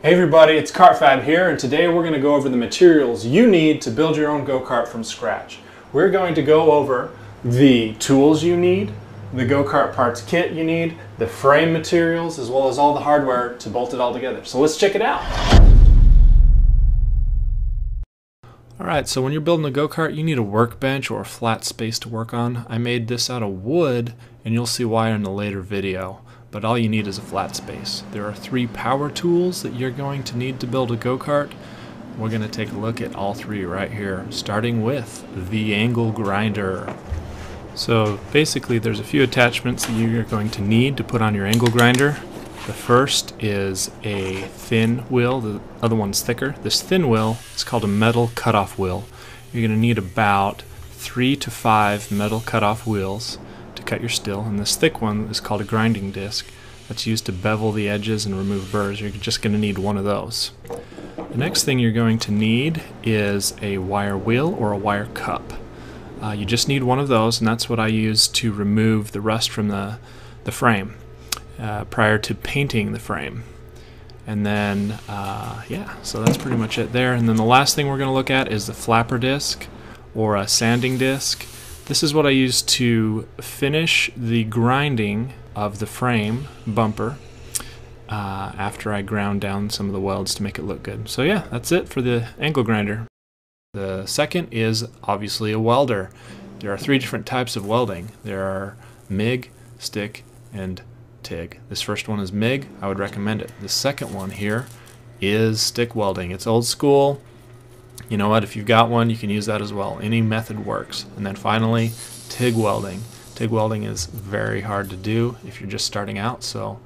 Hey everybody, it's KartFab here, and today we're going to go over the materials you need to build your own go-kart from scratch. We're going to go over the tools you need, the go-kart parts kit you need, the frame materials, as well as all the hardware to bolt it all together. So let's check it out. Alright, so when you're building a go-kart, you need a workbench or a flat space to work on. I made this out of wood, and you'll see why in a later video. But all you need is a flat space. There are 3 power tools that you're going to need to build a go-kart. We're going to take a look at all 3 right here, starting with the angle grinder. So basically there's a few attachments that you're going to need to put on your angle grinder. The first is a thin wheel, the other one's thicker. This thin wheel is called a metal cutoff wheel. You're going to need about 3 to 5 metal cutoff wheels to cut your steel, and this thick one is called a grinding disc. That's used to bevel the edges and remove burrs. You're just going to need one of those. The next thing you're going to need is a wire wheel or a wire cup. You just need one of those, and that's what I use to remove the rust from the frame prior to painting the frame. And then yeah, so that's pretty much it there. And then the last thing we're going to look at is the flapper disc or a sanding disc. This is what I use to finish the grinding of the frame bumper after I ground down some of the welds to make it look good. So yeah, that's it for the angle grinder. The second is obviously a welder. There are 3 different types of welding. There are MIG, stick, and TIG. This first one is MIG. I would recommend it. The second one here is stick welding. It's old school. You know what, if you've got one, you can use that as well. Any method works. And then finally, TIG welding. TIG welding is very hard to do if you're just starting out, so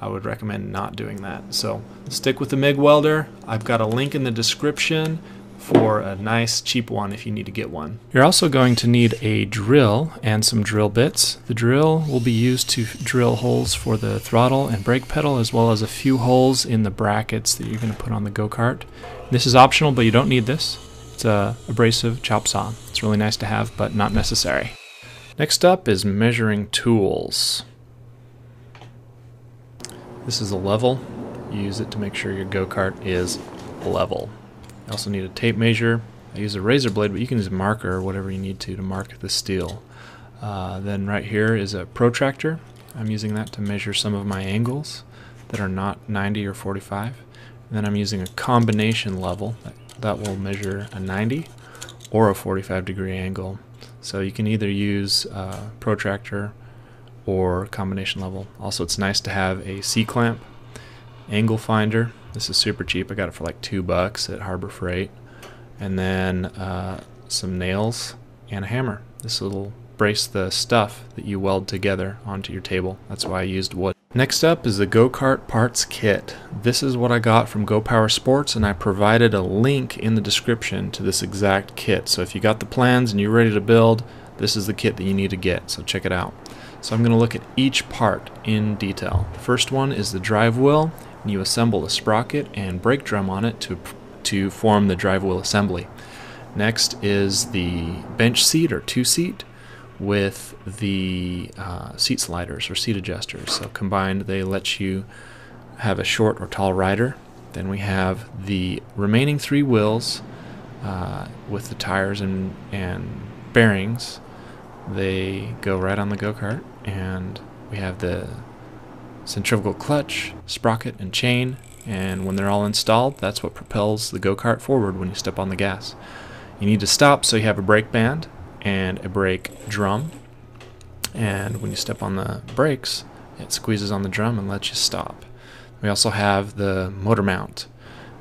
I would recommend not doing that. So stick with the MIG welder. I've got a link in the description for a nice cheap one if you need to get one. You're also going to need a drill and some drill bits. The drill will be used to drill holes for the throttle and brake pedal, as well as a few holes in the brackets that you're going to put on the go-kart. This is optional, but you don't need this. It's a abrasive chop saw. It's really nice to have, but not necessary. Next up is measuring tools. This is a level. You use it to make sure your go-kart is level. You also need a tape measure. I use a razor blade, but you can use a marker or whatever you need to mark the steel. Then right here is a protractor. I'm using that to measure some of my angles that are not 90 or 45. And then I'm using a combination level that will measure a 90 or a 45 degree angle. So you can either use a protractor or combination level. Also, it's nice to have a C-clamp, angle finder. This is super cheap. I got it for like $2 at Harbor Freight. And then some nails and a hammer. This will brace the stuff that you weld together onto your table. That's why I used wood. Next up is the go-kart parts kit. This is what I got from Go Power Sports, and I provided a link in the description to this exact kit. So if you got the plans and you're ready to build, this is the kit that you need to get. So check it out. So I'm going to look at each part in detail. The first one is the drive wheel. You assemble the sprocket and brake drum on it to form the drive wheel assembly. Next is the bench seat or 2-seat with the seat sliders or seat adjusters. So combined they let you have a short or tall rider. Then we have the remaining 3 wheels with the tires and bearings. They go right on the go-kart, and we have the centrifugal clutch, sprocket, and chain, and when they're all installed, that's what propels the go-kart forward when you step on the gas. You need to stop, so you have a brake band and a brake drum, and when you step on the brakes, it squeezes on the drum and lets you stop. We also have the motor mount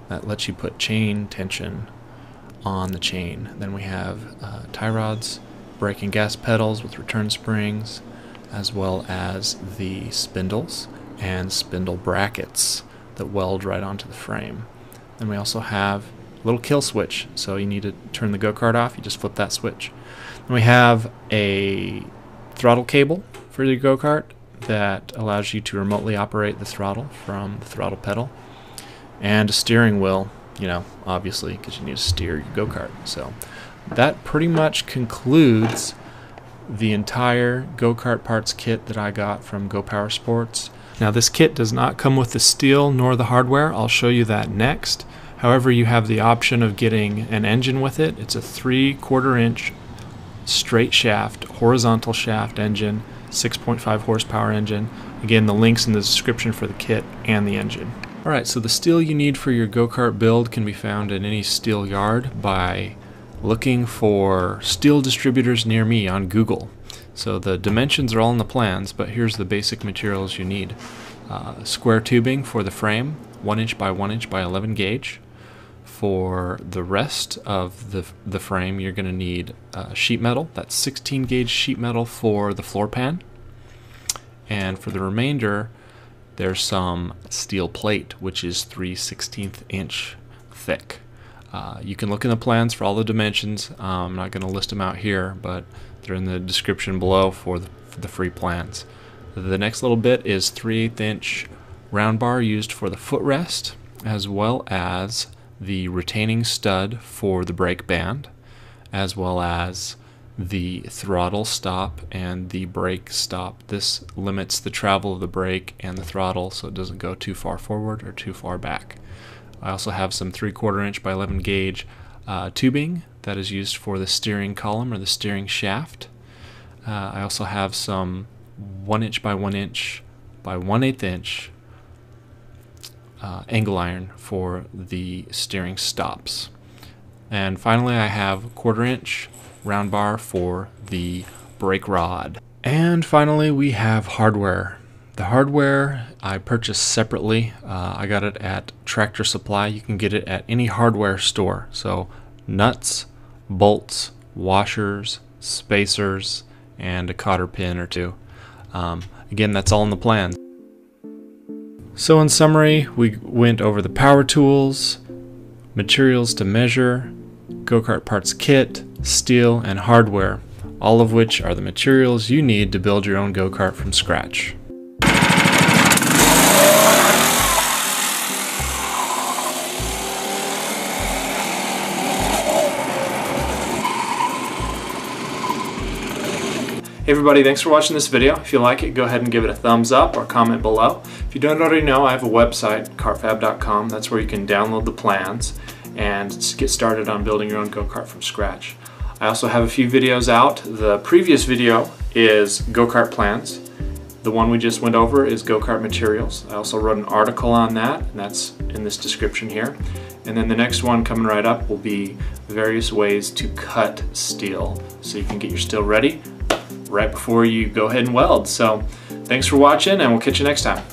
that lets you put chain tension on the chain. Then we have tie rods, brake and gas pedals with return springs, as well as the spindles and spindle brackets that weld right onto the frame. Then we also have a little kill switch, so you need to turn the go-kart off, you just flip that switch. Then we have a throttle cable for your go-kart that allows you to remotely operate the throttle from the throttle pedal, and a steering wheel, you know, obviously, because you need to steer your go-kart. So that pretty much concludes the entire go-kart parts kit that I got from Go Power Sports. Now this kit does not come with the steel nor the hardware. I'll show you that next. However, you have the option of getting an engine with it. It's a 3/4 inch straight shaft, horizontal shaft engine, 6.5 horsepower engine. Again, the link's in the description for the kit and the engine. Alright, so the steel you need for your go-kart build can be found in any steel yard by looking for steel distributors near me on Google. So the dimensions are all in the plans, but here's the basic materials you need. Square tubing for the frame, 1 inch by 1 inch by 11 gauge. For the rest of the frame, you're going to need sheet metal. That's 16 gauge sheet metal for the floor pan. And for the remainder, there's some steel plate, which is 3/16 inch thick. You can look in the plans for all the dimensions. I'm not going to list them out here, but they're in the description below for the free plans. The next little bit is 3/8 inch round bar used for the footrest, as well as the retaining stud for the brake band, as well as the throttle stop and the brake stop. This limits the travel of the brake and the throttle so it doesn't go too far forward or too far back. I also have some 3/4 inch by 11 gauge tubing that is used for the steering column or the steering shaft. I also have some 1 inch by 1 inch by 1/8 inch angle iron for the steering stops. And finally, I have 1/4 inch round bar for the brake rod. And finally, we have hardware. The hardware I purchased separately. I got it at Tractor Supply. You can get it at any hardware store. So nuts, bolts, washers, spacers, and a cotter pin or two. Again, that's all in the plan. So in summary, we went over the power tools, materials to measure, go-kart parts kit, steel, and hardware, all of which are the materials you need to build your own go-kart from scratch. Hey everybody, thanks for watching this video. If you like it, go ahead and give it a thumbs up or comment below. If you don't already know, I have a website, kartfab.com. That's where you can download the plans and get started on building your own go-kart from scratch. I also have a few videos out. The previous video is go-kart plans. The one we just went over is go-kart materials. I also wrote an article on that, and that's in this description here. And then the next one coming right up will be various ways to cut steel so you can get your steel ready right before you go ahead and weld. So thanks for watching, and we'll catch you next time.